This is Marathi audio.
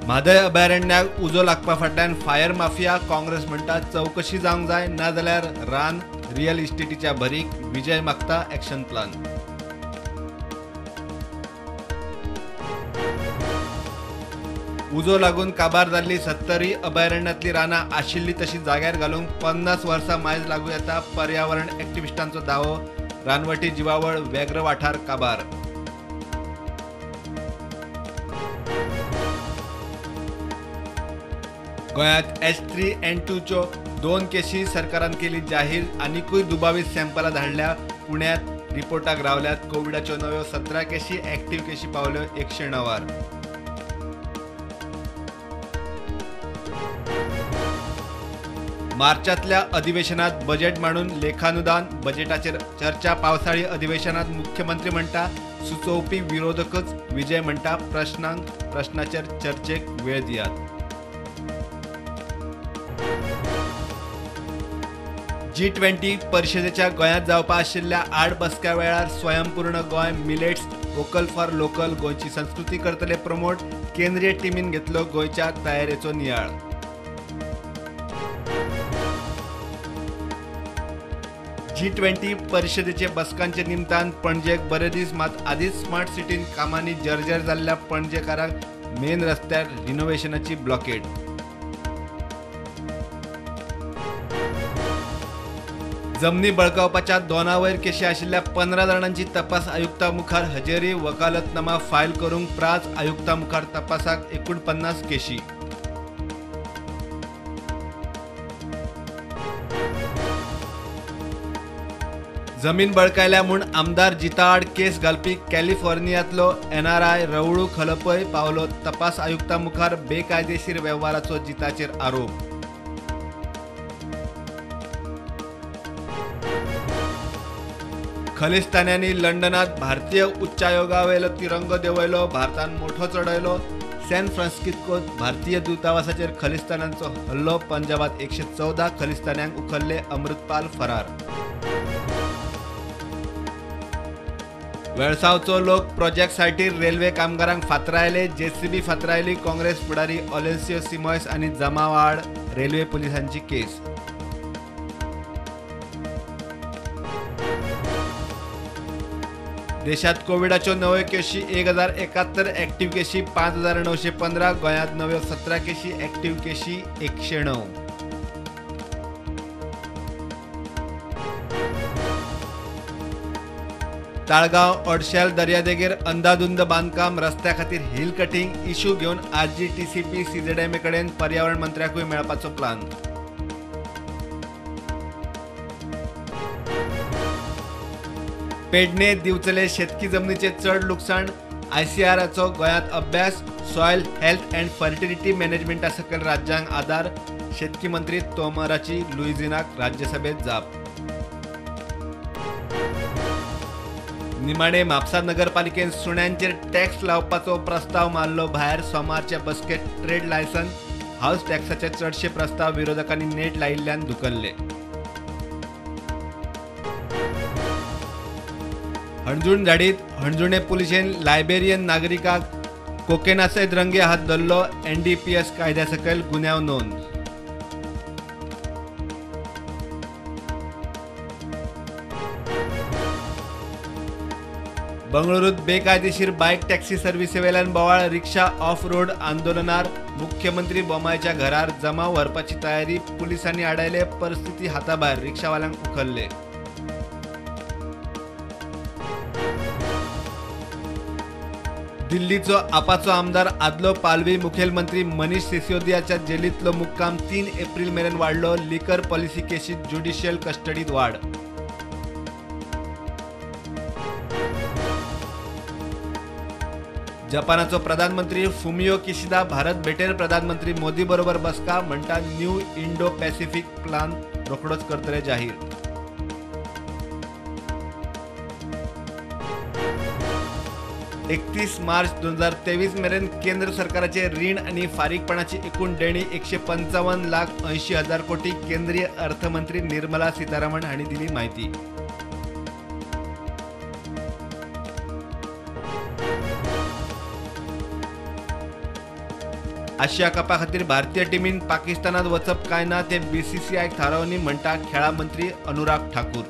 म्हादय अभयारण्याक उजो लागपा फाटल्यान फायर माफिया काँग्रेस म्हणटा चवकशी जावंक जाय नाजाल्यार रान रियल इस्टेटीच्या भरीक विजय मागता एक्शन प्लान. उजो लागून काबार जाल्ली 70 अभयारण्यांतली रानां आशिल्ली तशी जाग्यार घालूंक 50 वर्सां मायज लागू येता पर्यावरण एक्टिविस्टांचो दावो. रानवटी जिवावळ वेग्र वाठार काबार. गोंयांत H3N2 च्यो 2 केशी सरकारान केली जाहीर. आनीकूय दुबावीत सॅम्पलां धाडल्या. पुण्यात रिपोर्टाक रावल्यात कोविडाच्यो नव्यो 17 केशी. एक्टिव्ह केशी पावल्यो 109. मार्चांतल्या अधिवेशनात बजेट मांडून लेखानुदान बजेटाचेर चर्चा. पावसाळी अधिवेशनात मुख्यमंत्री म्हणटा सुचोवपी विरोधकच विजय म्हणटा प्रश्नाचेर चर्चेक वेळ दियात. G20 परिशदेच्या गोंयांत जावपा आशिल्ल्या 8 बसका वेळार स्वयंपूर्ण Goa millets vocal for local गोंयची संस्कृती करतले प्रमोट. केंद्रीय टिमीन घेतलो गोंयच्या तयारेचो नियाळ. G20 परिशदेचे बसकांचे निमतान पणजेक बरे दीस. मात आदीच स्मार्ट सिटीन कामांनी जर्जर जाल्ल्या पणजेकारांक मेन रस्त्यार रिनोव्हेशनाची ब्लॉकेड. जमनी बळकावपाच्या दोनावयर केशी आशिल्ल्या 15 जाणांची तपास आयुक्ता मुखार हजेरी. वकालतनामा फायल करूंक प्राझ आयुक्ता मुखार तपासाक 49 केशी. जमीन बळकायल्या म्हूण आमदार जिता आड केस घालपी कॅलिफोर्नियांतलो NRI रवळू खलपय पावलो तपास आयुक्ता मुखार. बेकायदेशीर वेव्हाराचो जिताचेर आरोप. खलिस्तान्यांनी लंडनात भारतीय उच्चायोगावेलो तिरंगो देंवयलो. भारतान मोठो चडयलो. सॅन फ्रान्सिस्कोत भारतीय दूतावासाचेर खलिस्तान्यांचो हल्लो. पंजाबात 114 खलिस्तान्यांक उखल्ले. अमृतपाल फरार. वेळसावचो लोक प्रोजेक्ट सायटीर रेल्वे कामगारांक फातरायले. JCB फातरायली. काँग्रेस फुडारी ऑलेन्सियो सिमोयस आनी जमावा आड रेल्वे पुलिसांची केस. देशात कोविडाच्यो नव्यो केशी 1071. एक्टिव्ह केशी 5915. गोंयांत नव्यो 17 केशी. एक्टिव्ह केशी 109. ताळगाव ओडशेल दर्यादेगेर अंधाधुंद बांदकाम. रस्त्या खातीर हिल कटिंग. इश्यू घेवन RGTCP CZMA कडेन पर्यावरण मंत्र्याकूय मेळपाचो प्लान. पेडणे दिवचले शेतकी जमनीचे चड लुकसाण. ICARचो गोंयांत अभ्यास. सॉयल हेल्थ अँड फर्टिलिटी मॅनेजमेंटा सकयल राज्यांक आदार. शेतकी मंत्री तोमराची लुईझिनाक राज्यसभेत जाप. निमाणे म्हापसा नगरपालिकेन सुण्यांचेर टॅक्स लावपाचो प्रस्ताव मारलो भायर. सोमारच्या बसकेत ट्रेड लायसन हाऊस टॅक्साचे चडशे प्रस्ताव विरोधकांनी नेट लायिल्ल्यान धुकल्ले. हणजूण धाडीत. हणजुणे पुलिशेन लायबेरियन नागरिकाक कोकेनासयत रंगे हात धरलो. NDPS कायद्या सकयल गुन्यांव नोंद. बंगळुरूत बेकायदेशीर बायक टॅक्सी सर्व्हिसेवेल्यान बोवाळ. रिक्षा ऑफ रोड आंदोलनार. मुख्यमंत्री बोमायच्या घरार जमाव व्हरपाची तयारी. पुलिसांनी आडायले. परिस्थिती हाताभायर. रिक्षावाल्यांक उखल्ले. दिल्लीचो आपाचो आमदार आदलो पालवी मुखेलमंत्री मनीष सिसोदियाच्या जेलींतलो मुक्काम 3 एप्रिल मेरेन वाडलो. लिकर पॉलिसी केशीत ज्युडिशियल कस्टडीत वाड. जपानाचो प्रधानमंत्री फुमियो किशिदा भारत भेटेर. प्रधानमंत्री मोदी बरोबर बसका. म्हणटा न्यू इंडो पॅसिफिक प्लान रोखडोच करतले जाहीर. 31 मार्च 2023 मेरेन केंद्र सरकाराचे रीण आणि फारीकपणाची एकूण देणी 155,80,000 कोटी. केंद्रीय अर्थमंत्री निर्मला सीतारामन हांणी दिली माहिती. आशिया कपा खातीर भारतीय टिमीन पाकिस्तानात वचप काय ना ते BCCI थारावनी म्हणटा खेळा मंत्री अनुराग ठाकूर.